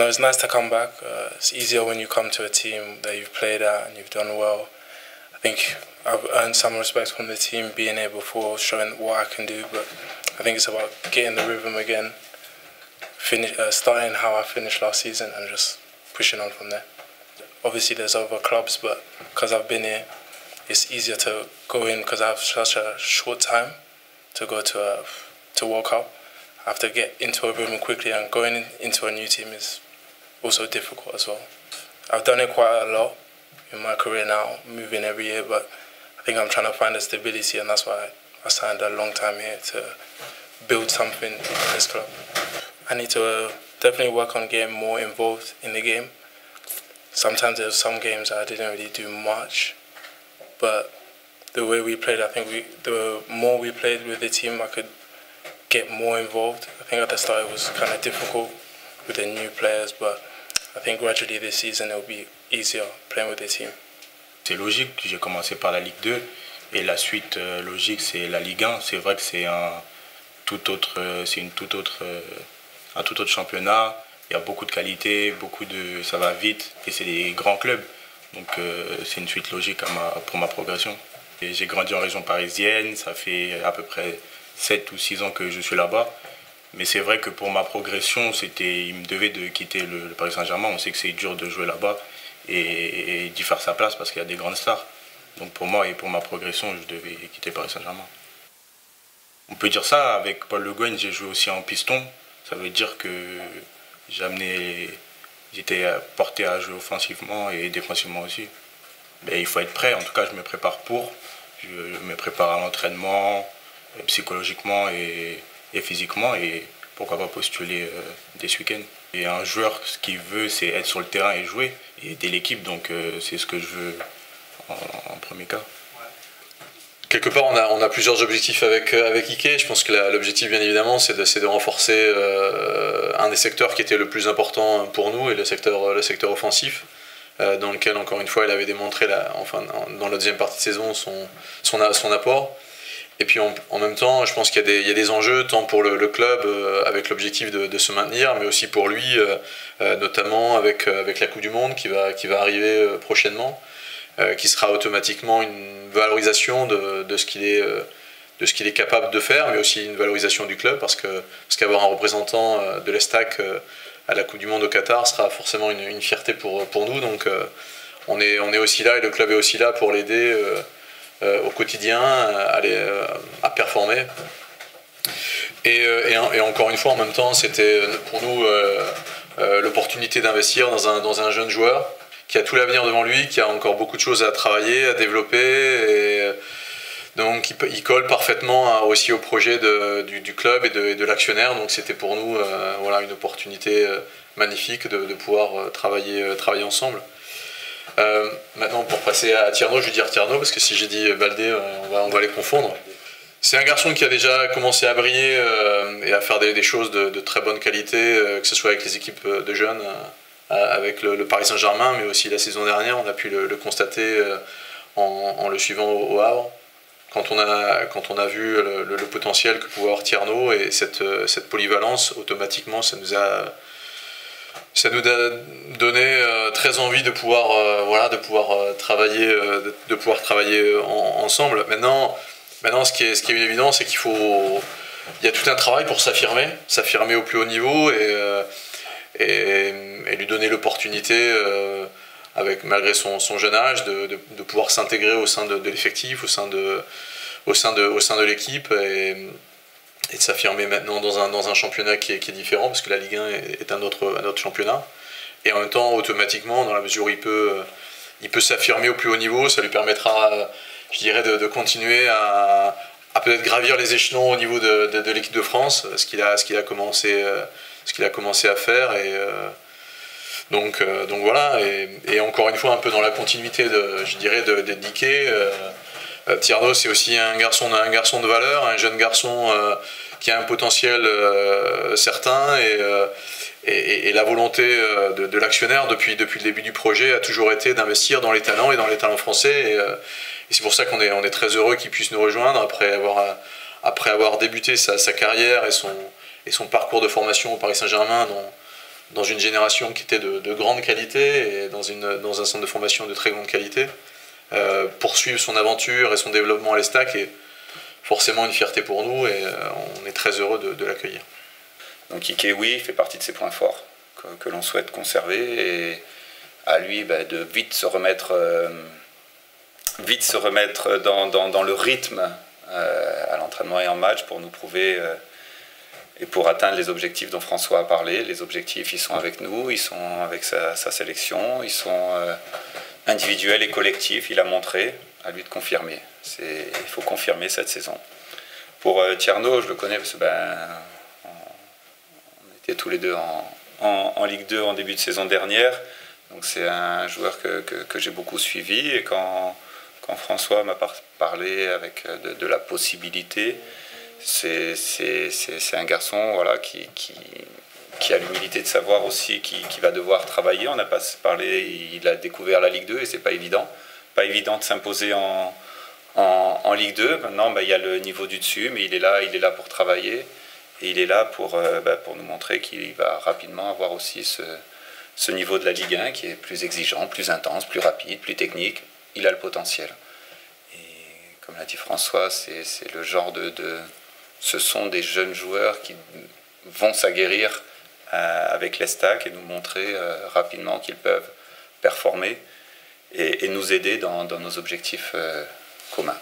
No, it's nice to come back. It's easier when you come to a team that you've played at and you've done well. I think I've earned some respect from the team being here before, showing what I can do. But I think it's about getting the rhythm again, starting how I finished last season and just pushing on from there. Obviously, there's other clubs, but because I've been here, it's easier to go in because I have such a short time to go to World Cup. I have to get into a rhythm quickly, and going into a new team is also difficult as well. I've done it quite a lot in my career now, moving every year, but I think I'm trying to find a stability, and that's why I signed a long time here to build something in this club. I need to definitely work on getting more involved in the game. Sometimes there's some games I didn't really do much, but the way we played, I think the more we played with the team, I could get more involved. I think at the start it was kind of difficult with the new players, but I think gradually this season it will be easier playing with the team. C'est logique, j'ai commencé par la Ligue 2 et la suite logique c'est la Ligue 1. C'est vrai que c'est un tout autre championnat. Il y a beaucoup de qualité, ça va vite et c'est des grands clubs. Donc c'est une suite logique pour ma progression. J'ai grandi en région parisienne, ça fait à peu près 7 ou 6 ans que je suis là-bas. Mais c'est vrai que pour ma progression, il me devait de quitter le Paris Saint-Germain. On sait que c'est dur de jouer là-bas et d'y faire sa place parce qu'il y a des grandes stars. Donc pour moi et pour ma progression, je devais quitter Paris Saint-Germain. On peut dire ça, avec Paul Le Guen, j'ai joué aussi en piston. Ça veut dire que j'étais porté à jouer offensivement et défensivement aussi. Mais il faut être prêt, en tout cas je me prépare je me prépare à l'entraînement, psychologiquement et physiquement, et pourquoi pas postuler dès ce week-end. Et un joueur, ce qu'il veut, c'est être sur le terrain et jouer, et aider l'équipe, donc c'est ce que je veux en premier cas. Quelque part, on a plusieurs objectifs avec Ike. Je pense que l'objectif, bien évidemment, c'est de renforcer un des secteurs qui était le plus important pour nous, et le secteur offensif, dans lequel, encore une fois, il avait démontré, dans la deuxième partie de saison, son apport. Et puis en même temps, je pense qu'il y a des enjeux, tant pour le club, avec l'objectif de se maintenir, mais aussi pour lui, notamment avec la Coupe du Monde qui va arriver prochainement, qui sera automatiquement une valorisation de ce qu'il est capable de faire, mais aussi une valorisation du club, parce qu'avoir un représentant de l'Estac à la Coupe du Monde au Qatar sera forcément une fierté pour nous. Donc on est aussi là, et le club est aussi là pour l'aider au quotidien à performer. Et encore une fois, en même temps, c'était pour nous l'opportunité d'investir dans un jeune joueur qui a tout l'avenir devant lui, qui a encore beaucoup de choses à travailler, à développer, et donc il colle parfaitement aussi au projet du club et de l'actionnaire. Donc c'était pour nous voilà, une opportunité magnifique de pouvoir travailler ensemble. Maintenant, pour passer à Tierno, je vais dire Tierno, parce que si j'ai dit Baldé, on va les confondre. C'est un garçon qui a déjà commencé à briller et à faire des choses de très bonne qualité, que ce soit avec les équipes de jeunes, avec le Paris Saint-Germain, mais aussi la saison dernière, on a pu le constater en le suivant au Havre. Quand on a vu le potentiel que pouvait avoir Tierno et cette polyvalence, automatiquement, ça nous a donné très envie de pouvoir travailler ensemble. Maintenant, ce qui est une évidence, c'est il y a tout un travail pour s'affirmer au plus haut niveau et lui donner l'opportunité, malgré son jeune âge, de pouvoir s'intégrer au sein de l'effectif, au sein de l'équipe, et de s'affirmer maintenant dans un championnat qui est différent, parce que la Ligue 1 est un autre championnat. Et en même temps, automatiquement, dans la mesure où il peut s'affirmer au plus haut niveau, ça lui permettra, je dirais, de continuer à peut-être gravir les échelons au niveau de l'équipe de France, ce qu'il a commencé à faire. Et donc voilà, et encore une fois, un peu dans la continuité de Diké, Tierno, c'est aussi un garçon de valeur, un jeune garçon qui a un potentiel certain, et la volonté de l'actionnaire depuis le début du projet a toujours été d'investir dans les talents et dans les talents français, et c'est pour ça qu'on est très heureux qu'il puisse nous rejoindre après avoir débuté sa carrière et son parcours de formation au Paris Saint-Germain, dans une génération qui était de grande qualité et dans un centre de formation de très grande qualité. Poursuivre son aventure et son développement à l'Estac est forcément une fierté pour nous et on est très heureux de l'accueillir. Donc Ike, oui, fait partie de ses points forts que l'on souhaite conserver et à lui de vite se remettre dans le rythme à l'entraînement et en match pour nous prouver et pour atteindre les objectifs dont François a parlé. Les objectifs, ils sont avec nous, ils sont avec sa sélection, ils sont individuels et collectifs. Il a montré, à lui de confirmer. Il faut confirmer cette saison. Pour Tierno, je le connais parce que on était tous les deux en Ligue 2 en début de saison dernière. Donc c'est un joueur que j'ai beaucoup suivi et quand François m'a parlé de la possibilité, c'est un garçon voilà, qui a l'humilité de savoir aussi qu'il va devoir travailler. On n'a pas parlé, il a découvert la Ligue 2 et c'est pas évident. Pas évident de s'imposer en Ligue 2. Maintenant, il y a le niveau du dessus, mais il est là pour travailler et il est là pour nous montrer qu'il va rapidement avoir aussi ce niveau de la Ligue 1 qui est plus exigeant, plus intense, plus rapide, plus technique. Il a le potentiel. Et comme l'a dit François, c'est le genre ce sont des jeunes joueurs qui vont s'aguerrir avec l'Estac et nous montrer rapidement qu'ils peuvent performer et nous aider dans nos objectifs communs.